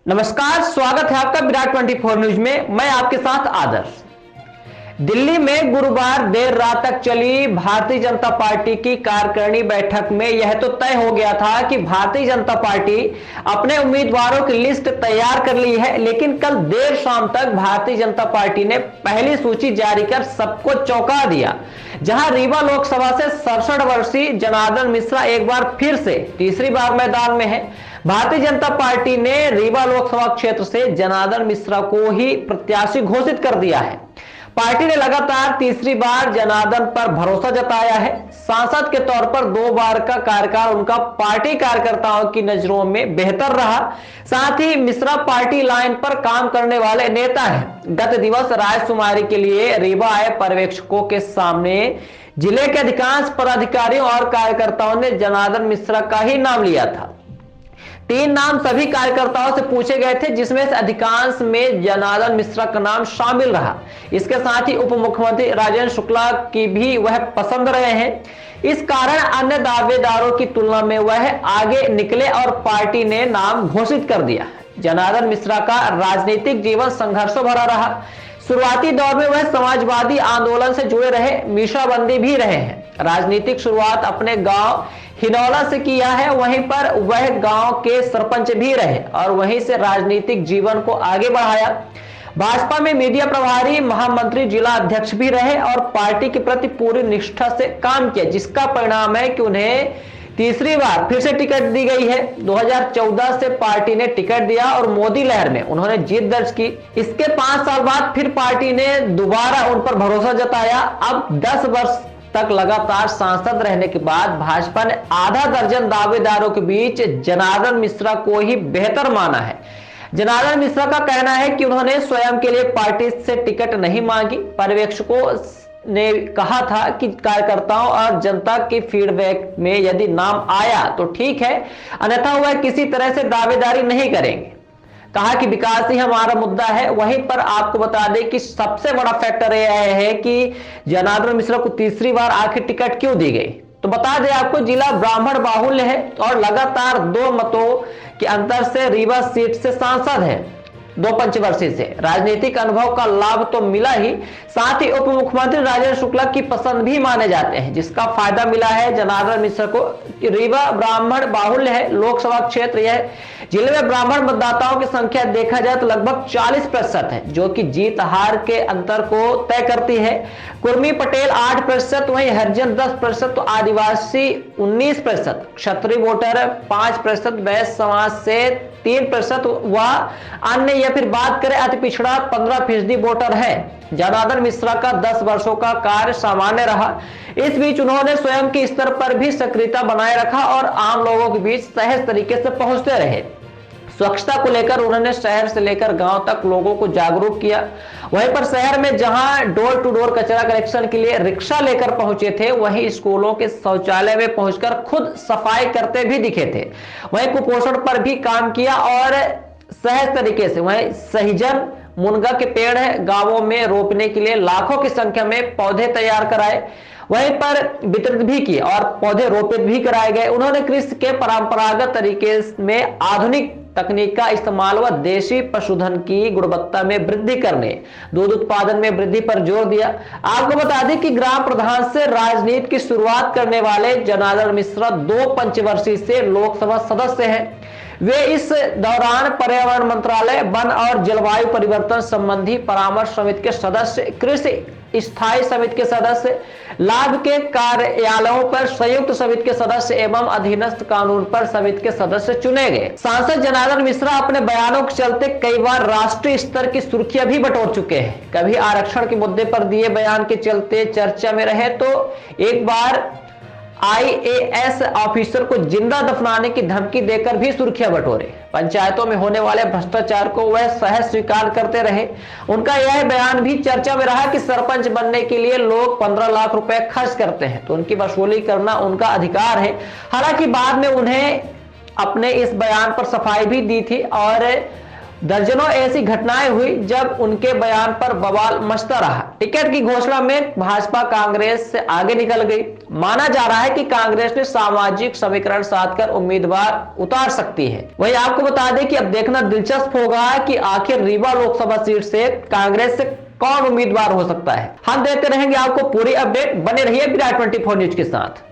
नमस्कार, स्वागत है आपका विराट 24 न्यूज में। मैं आपके साथ आदर्श। दिल्ली में गुरुवार देर रात तक चली भारतीय जनता पार्टी की कार्यकारिणी बैठक में यह तो तय हो गया था कि भारतीय जनता पार्टी अपने उम्मीदवारों की लिस्ट तैयार कर ली है, लेकिन कल देर शाम तक भारतीय जनता पार्टी ने पहली सूची जारी कर सबको चौंका दिया। जहां रीवा लोकसभा से 67 वर्षीय जनार्दन मिश्रा एक बार फिर से तीसरी बार मैदान में है। भारतीय जनता पार्टी ने रीवा लोकसभा क्षेत्र से जनार्दन मिश्रा को ही प्रत्याशी घोषित कर दिया है। पार्टी ने लगातार तीसरी बार जनार्दन पर भरोसा जताया है। सांसद के तौर पर 2 बार का कार्यकाल उनका पार्टी कार्यकर्ताओं की नजरों में बेहतर रहा। साथ ही मिश्रा पार्टी लाइन पर काम करने वाले नेता हैं। गत दिवस राजकुमारी के लिए रीवा आए पर्यवेक्षकों के सामने जिले के अधिकांश पदाधिकारियों और कार्यकर्ताओं ने जनार्दन मिश्रा का ही नाम लिया था। 3 नाम सभी कार्यकर्ताओं से पूछे गए थे, जिसमें से अधिकांश में जनार्दन मिश्रा का नाम शामिल रहा। इसके साथ ही उप मुख्यमंत्री राजेंद्र शुक्ला की भी वह पसंद रहे हैं। इस कारण अन्य दावेदारों की तुलना में वह आगे निकले और पार्टी ने नाम घोषित कर दिया। जनार्दन मिश्रा का राजनीतिक जीवन संघर्षों भरा रहा। शुरुआती दौर में वह समाजवादी आंदोलन से जुड़े रहे, मीसाबंदी भी रहे हैं। राजनीतिक शुरुआत अपने गांव हिनौला से किया है, वहीं पर वह गांव के सरपंच भी रहे और वहीं से राजनीतिक जीवन को आगे बढ़ाया। भाजपा में मीडिया प्रभारी, महामंत्री, जिला अध्यक्ष भी रहे और पार्टी के प्रति पूरी निष्ठा से काम किया, जिसका परिणाम है कि उन्हें तीसरी बार फिर से टिकट दी गई है। 2014 से पार्टी ने टिकट दिया और मोदी लहर में उन्होंने जीत दर्ज की। इसके 5 साल बाद फिर पार्टी ने दोबारा उन पर भरोसा जताया। अब 10 वर्ष तक लगातार सांसद रहने के बाद भाजपा ने आधा दर्जन दावेदारों के बीच जनार्दन मिश्रा को ही बेहतर माना है। जनार्दन मिश्रा का कहना है कि उन्होंने स्वयं के लिए पार्टी से टिकट नहीं मांगी। पर्यवेक्षकों ने कहा था कि कार्यकर्ताओं और जनता के फीडबैक में यदि नाम आया तो ठीक है, अन्यथा वह किसी तरह से दावेदारी नहीं करेंगे। कहा कि विकास ही हमारा मुद्दा है। वहीं पर आपको बता दें कि सबसे बड़ा फैक्टर यह है कि जनार्दन मिश्रा को तीसरी बार आखिर टिकट क्यों दी गई। तो बता दें आपको, जिला ब्राह्मण बाहुल्य है और लगातार 2 मतों के अंतर से रीवा सीट से सांसद है। 2 पंचवर्षीय से राजनीतिक अनुभव का लाभ तो मिला ही, साथ ही उप मुख्यमंत्री राजेंद्र शुक्ला की पसंद भी माने जाते हैं, जिसका फायदा मिला है जनार्दन मिश्रा को। रीवा ब्राह्मण बाहुल्य है लोकसभा क्षेत्र। यह जिले में ब्राह्मण मतदाताओं की संख्या देखा जाए तो लगभग 40% है, जो कि जीत हार के अंतर को तय करती है। कुर्मी पटेल 8%, वहीं हरिजन 10%, तो आदिवासी 19%, क्षत्रिय वोटर 5%, वैश्य समाज से 3% व अन्य या फिर बात करें अति पिछड़ा 15% वोटर है। जनार्दन मिश्रा का 10 वर्षों का कार्य सामान्य रहा। इस बीच उन्होंने स्वयं के स्तर पर भी सक्रियता बनाए रखा और आम लोगों के बीच सहज तरीके से पहुंचते रहे। स्वच्छता को लेकर उन्होंने शहर से लेकर गांव तक लोगों को जागरूक किया। वहीं पर शहर में जहां डोर टू डोर कचरा कलेक्शन के लिए रिक्शा लेकर पहुंचे थे, वहीं स्कूलों के शौचालय में पहुंचकर खुद सफाई करते भी दिखे थे। वहीं कुपोषण पर भी काम किया और सहज तरीके से वहीं सहीजन मुनगा के पेड़ है गांवों में रोपने के लिए लाखों की संख्या में पौधे तैयार कराए, वहीं पर वितरित भी किए और पौधे रोपित भी कराए गए। उन्होंने कृषि के परंपरागत तरीके में आधुनिक तकनीक का इस्तेमाल व देशी पशुधन की गुणवत्ता में वृद्धि करने, दूध उत्पादन में वृद्धि पर जोर दिया। आपको बता दें कि ग्राम प्रधान से राजनीति की शुरुआत करने वाले जनार्दन मिश्रा 2 पंचवर्षीय से लोकसभा सदस्य हैं। वे इस दौरान पर्यावरण मंत्रालय, वन और जलवायु परिवर्तन संबंधी परामर्श समिति के सदस्य, कृषि स्थायी समिति के सदस्य, लाभ के कार्यालयों पर संयुक्त समिति के सदस्य एवं अधीनस्थ कानून पर समिति के सदस्य चुने गए। सांसद जनार्दन मिश्रा अपने बयानों के चलते कई बार राष्ट्रीय स्तर की सुर्खियां भी बटोर चुके हैं। कभी आरक्षण के मुद्दे पर दिए बयान के चलते चर्चा में रहे, तो एक बार IAS ऑफिसर को जिंदा दफनाने की धमकी देकर भी सुर्खियां बटोरे। पंचायतों में होने वाले भ्रष्टाचार को वह सहज स्वीकार करते रहे। उनका यह बयान भी चर्चा में रहा कि सरपंच बनने के लिए लोग 15 लाख रुपए खर्च करते हैं, तो उनकी वसूली करना उनका अधिकार है। हालांकि बाद में उन्हें अपने इस बयान पर सफाई भी दी थी और दर्जनों ऐसी घटनाएं हुई जब उनके बयान पर बवाल मचता रहा। टिकट की घोषणा में भाजपा कांग्रेस से आगे निकल गई। माना जा रहा है कि कांग्रेस ने सामाजिक समीकरण साधकर उम्मीदवार उतार सकती है। वहीं आपको बता दें कि अब देखना दिलचस्प होगा कि आखिर रीवा लोकसभा सीट से कांग्रेस से कौन उम्मीदवार हो सकता है। हम देखते रहेंगे आपको पूरी अपडेट। बने रहिए विराट 24 न्यूज के साथ।